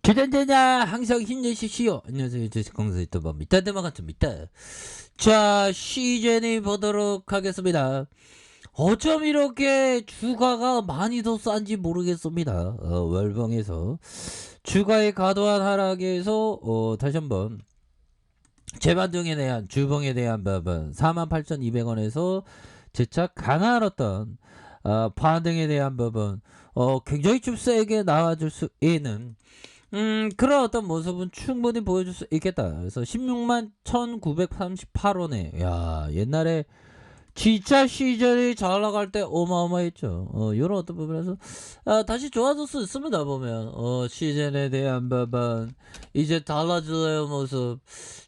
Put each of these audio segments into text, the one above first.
주전자냐 항상 힘내십시오. 안녕하세요. 주식공사 유튜버 미타드마 같습니다. 자, 시즌이 보도록 하겠습니다. 어쩜 이렇게 주가가 많이 더 싼지 모르겠습니다. 월봉에서 주가의 과도한 하락에서 다시 한번 재반등에 대한 주봉에 대한 부분 48,200원에서 재차 강한 어떤 반등에 대한 부분 굉장히 좀 세게 나와줄 수 있는 그런 어떤 모습은 충분히 보여줄 수 있겠다. 그래서 16만 1938원에, 야, 옛날에 진짜 시절이 잘 나갈 때 어마어마했죠. 요런 어떤 부분에서, 다시 좋아질 수 있습니다, 보면. 시즌에 대한 부분, 이제 달라질 모습.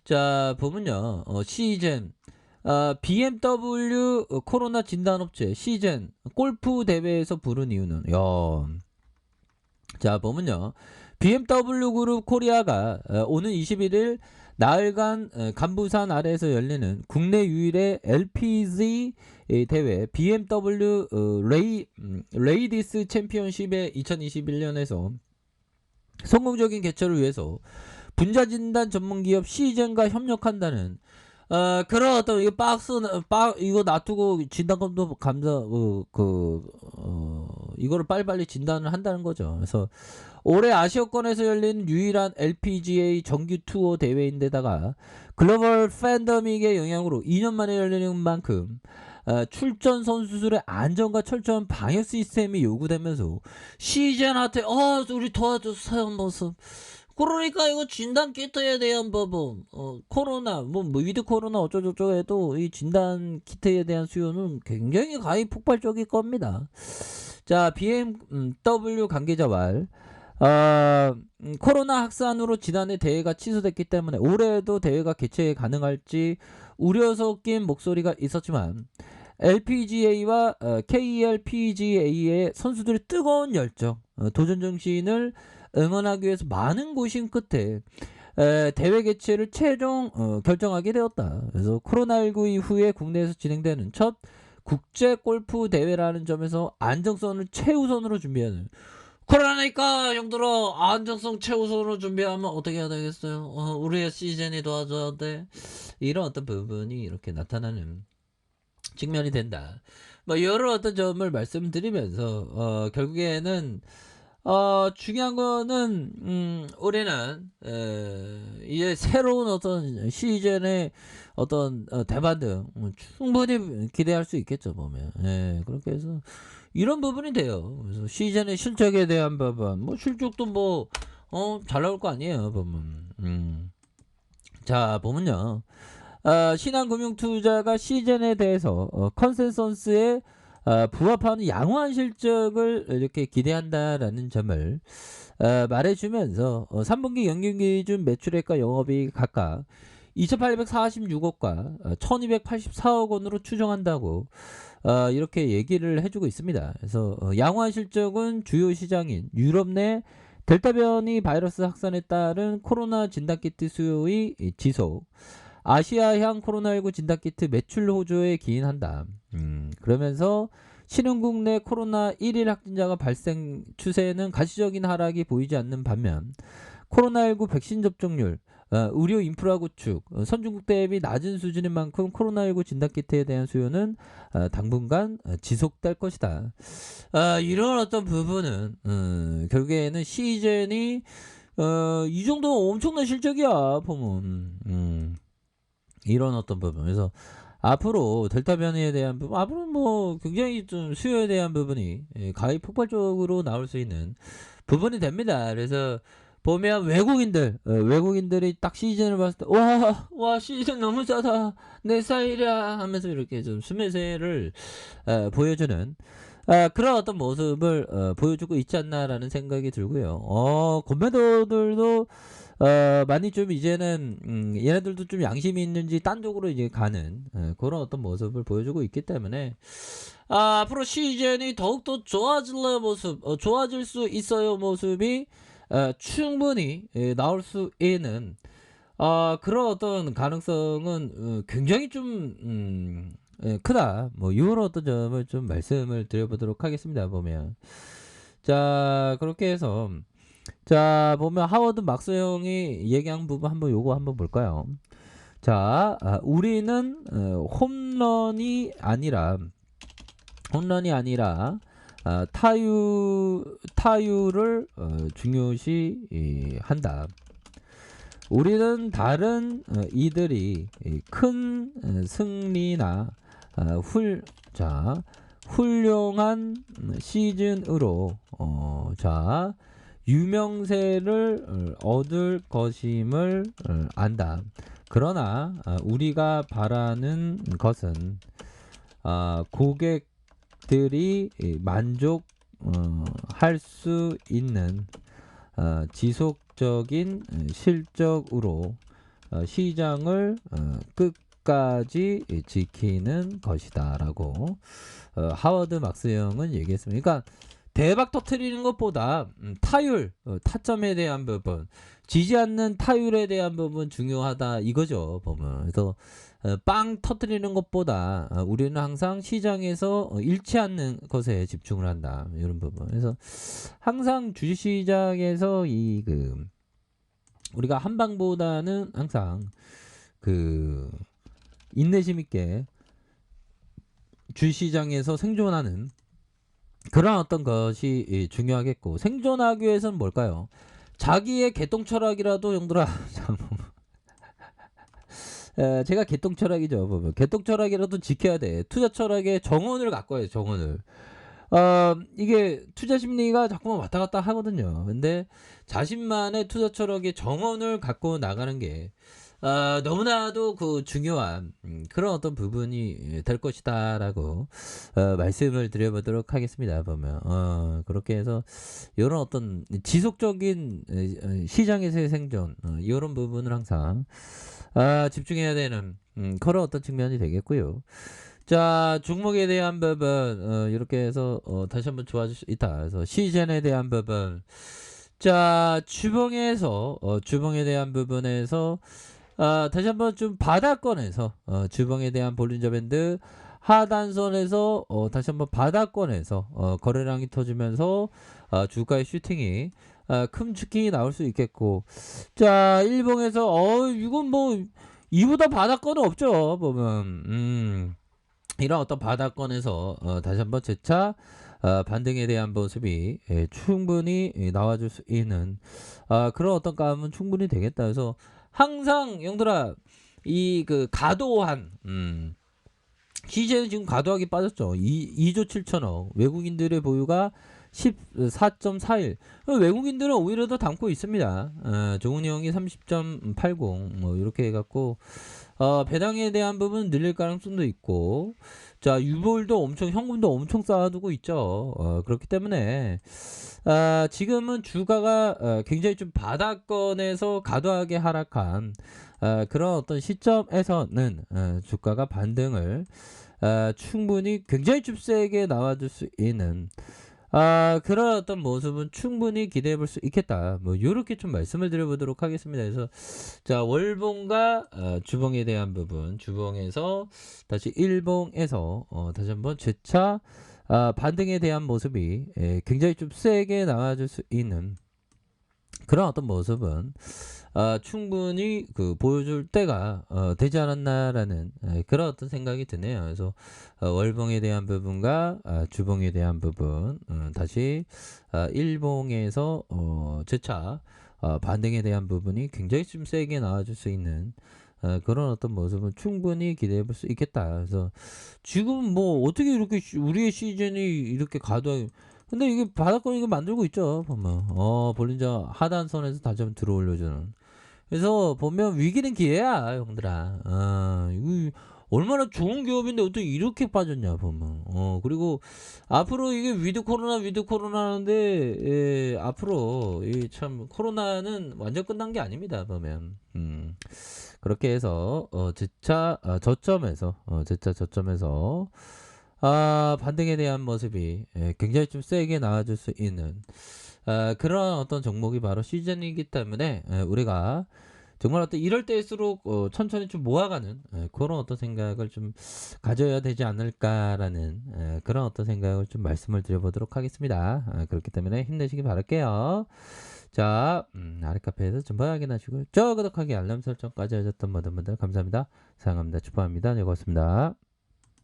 자, 보면요, 시즌, BMW 코로나 진단업체, 시즌, 골프 대회에서 부른 이유는, 야, 자, 보면요. BMW 그룹 코리아가 오는 21일 나흘간 간부산 아래에서 열리는 국내 유일의 LPG 대회 BMW 레이디스 챔피언십의 2021년에서 성공적인 개최를 위해서 분자진단 전문기업 시젠과 협력한다는 그런 어떤 이거 이거 놔두고 진단검도 이거를 빨리빨리 진단을 한다는 거죠. 그래서 올해 아시아권에서 열린 유일한 LPGA 정규 투어 대회인데다가 글로벌 팬데믹의 영향으로 2년 만에 열리는 만큼 출전 선수들의 안전과 철저한 방역 시스템이 요구되면서 시즌한테 우리 도와주세요 모습. 그러니까 이거 진단 키트에 대한 부분 코로나 뭐 위드 코로나 어쩌고저쩌고 해도 이 진단 키트에 대한 수요는 굉장히 가히 폭발적일 겁니다. 자, BMW 관계자 말 코로나 확산으로 지난해 대회가 취소됐기 때문에 올해에도 대회가 개최 가능할지 우려 섞인 목소리가 있었지만 LPGA와 KLPGA의 선수들의 뜨거운 열정, 도전 정신을 응원하기 위해서 많은 고심 끝에 대회 개최를 최종 결정하게 되었다. 그래서 코로나19 이후에 국내에서 진행되는 첫 국제 골프 대회라는 점에서 안정성을 최우선으로 준비하는. 그러니까 형들아, 안정성 최우선으로 준비하면 어떻게 해야 되겠어요? 우리의 시즌이 도와줘야 돼. 이런 어떤 부분이 이렇게 나타나는 측면이 된다. 뭐 여러 어떤 점을 말씀드리면서 결국에는 중요한 거는 우리는 이제 새로운 어떤 시즌의 어떤 대반등 충분히 기대할 수 있겠죠, 보면. 그렇게 해서 이런 부분이 돼요. 그래서 시즌의 실적에 대한 부분, 뭐 실적도 뭐 잘 나올 거 아니에요, 보면. 자, 보면요. 신한금융투자가 시즌에 대해서 컨센서스에 부합하는 양호한 실적을 이렇게 기대한다라는 점을 말해주면서 3분기 연결기준 매출액과 영업이익 각각 2,846억과 1,284억 원으로 추정한다고 이렇게 얘기를 해주고 있습니다. 그래서 양호한 실적은 주요 시장인 유럽 내 델타 변이 바이러스 확산에 따른 코로나 진단키트 수요의 지속, 아시아향 코로나19 진단키트 매출 호조에 기인한다. 그러면서 신흥국 내 코로나 1일 확진자가 발생 추세는 가시적인 하락이 보이지 않는 반면 코로나19 백신 접종률, 의료 인프라 구축, 선진국 대비 낮은 수준인 만큼 코로나19 진단키트에 대한 수요는 당분간 지속될 것이다. 이런 어떤 부분은 결국에는 시즌이 이 정도 엄청난 실적이야 보면. 이런 어떤 부분. 그래서 앞으로 델타 변이에 대한 부분, 앞으로 뭐 굉장히 좀 수요에 대한 부분이 가히 폭발적으로 나올 수 있는 부분이 됩니다. 그래서 보면 외국인들이 딱 시즌을 봤을 때 와 시즌 너무 싸다 내 스타일이야 하면서 이렇게 좀 수매세를 보여주는 그런 어떤 모습을 보여주고 있지 않나라는 생각이 들고요. 건매도들도 많이 좀 이제는 얘네들도 좀 양심이 있는지 딴 쪽으로 이제 가는 그런 어떤 모습을 보여주고 있기 때문에 앞으로 시즌이 더욱더 좋아질 수 있어요 모습이 충분히 나올 수 있는 그런 어떤 가능성은 굉장히 좀 크다. 뭐 이런 어떤 점을 좀 말씀을 드려보도록 하겠습니다. 보면 자 그렇게 해서 자, 보면 하워드 막스 형이 얘기한 부분 요거 한번 볼까요? 자, 우리는 홈런이 아니라 타율을 중요시 한다. 우리는 다른 이들이 큰 승리나 훌륭한 시즌으로 유명세를 얻을 것임을 안다. 그러나 우리가 바라는 것은 고객들이 만족할 수 있는 지속적인 실적으로 시장을 끝까지 지키는 것이다 라고 하워드 막스 형은 얘기했습니다. 그러니까 대박 터트리는 것보다 타율, 타점에 대한 부분, 지지 않는 타율에 대한 부분 중요하다 이거죠. 보면. 그래서 빵 터트리는 것보다 우리는 항상 시장에서 잃지 않는 것에 집중을 한다. 이런 부분. 그래서 항상 주식시장에서 우리가 한방보다는 항상 인내심 있게 주식시장에서 생존하는 그런 어떤 것이 중요하겠고, 생존하기 위해서는 뭘까요? 자기의 개똥 철학이라도 형들아 제가 개똥 철학이죠. 보면 개똥 철학이라도 지켜야 돼. 투자 철학의 정원을 갖고 와요. 정원을. 이게 투자 심리가 자꾸만 왔다 갔다 하거든요. 근데 자신만의 투자 철학의 정원을 갖고 나가는 게 너무나도 중요한 그런 어떤 부분이 될 것이다라고 말씀을 드려보도록 하겠습니다. 보면 그렇게 해서 이런 어떤 지속적인 시장에서의 생존 이런 부분을 항상 집중해야 되는 그런 어떤 측면이 되겠고요. 자, 종목에 대한 부분 이렇게 해서 다시 한번 좋아질 수 있다. 그래서 시즌에 대한 부분, 자, 주봉에 대한 부분에서 다시 한번 좀 바닥권에서 주봉에 대한 볼린저 밴드 하단선에서 다시 한번 바닥권에서 거래량이 터지면서 주가의 슈팅이 큰 슈팅이 나올 수 있겠고, 자, 일봉에서 이건 뭐 이보다 바닥권은 없죠. 보면 이런 어떤 바닥권에서 다시 한번 재차 반등에 대한 모습이 충분히 나와줄 수 있는 그런 어떤 감은 충분히 되겠다. 그래서 항상 형들아 가도한 시제는 지금 가도하게 빠졌죠. 2조 7천억 외국인들의 보유가 14.41. 외국인들은 오히려 더 담고 있습니다. 종훈이 형이 30.80 뭐 이렇게 해갖고 배당에 대한 부분 늘릴 가능성도 있고, 자, 유보율도 현금도 엄청 쌓아두고 있죠. 그렇기 때문에 지금은 주가가 굉장히 좀 바닥권에서 과도하게 하락한 그런 어떤 시점에서는 주가가 반등을 충분히 굉장히 좀 세게 나와줄 수 있는 그런 어떤 모습은 충분히 기대해 볼 수 있겠다. 뭐 요렇게 좀 말씀을 드려보도록 하겠습니다. 그래서 자, 월봉과 주봉에 대한 부분, 주봉에서 다시 일봉에서 다시 한번 재차 반등에 대한 모습이 굉장히 좀 세게 나와줄 수 있는 그런 어떤 모습은 충분히 보여줄 때가 되지 않았나라는 그런 어떤 생각이 드네요. 그래서 월봉에 대한 부분과 주봉에 대한 부분 다시 일봉에서 재차 반등에 대한 부분이 굉장히 좀 세게 나와줄 수 있는 그런 어떤 모습은 충분히 기대해 볼 수 있겠다. 그래서 지금 뭐 어떻게 이렇게 우리의 시즌이 이렇게 과도하게, 근데 이게 바닥권 이거 만들고 있죠. 보면 볼린저 하단선에서 다시 한번 들어올려주는. 그래서 보면 위기는 기회야, 형들아. 이거 얼마나 좋은 기업인데 어떻게 이렇게 빠졌냐 보면. 그리고 앞으로 이게 위드 코로나 하는데 앞으로 이 참 코로나는 완전 끝난 게 아닙니다. 보면. 그렇게 해서 재차 저점에서 반등에 대한 모습이 굉장히 좀 세게 나와줄 수 있는 그런 어떤 종목이 바로 시즌이기 때문에 우리가 정말 어떤 이럴 때일수록 천천히 좀 모아가는 그런 어떤 생각을 좀 가져야 되지 않을까라는 그런 어떤 생각을 좀 말씀을 드려보도록 하겠습니다. 그렇기 때문에 힘내시기 바랄게요. 자, 아래 카페에서 정보 확인하시고요. 저 구독하기 알람 설정까지 하셨던 모든 분들 감사합니다. 사랑합니다. 축복합니다. 네, 고맙습니다.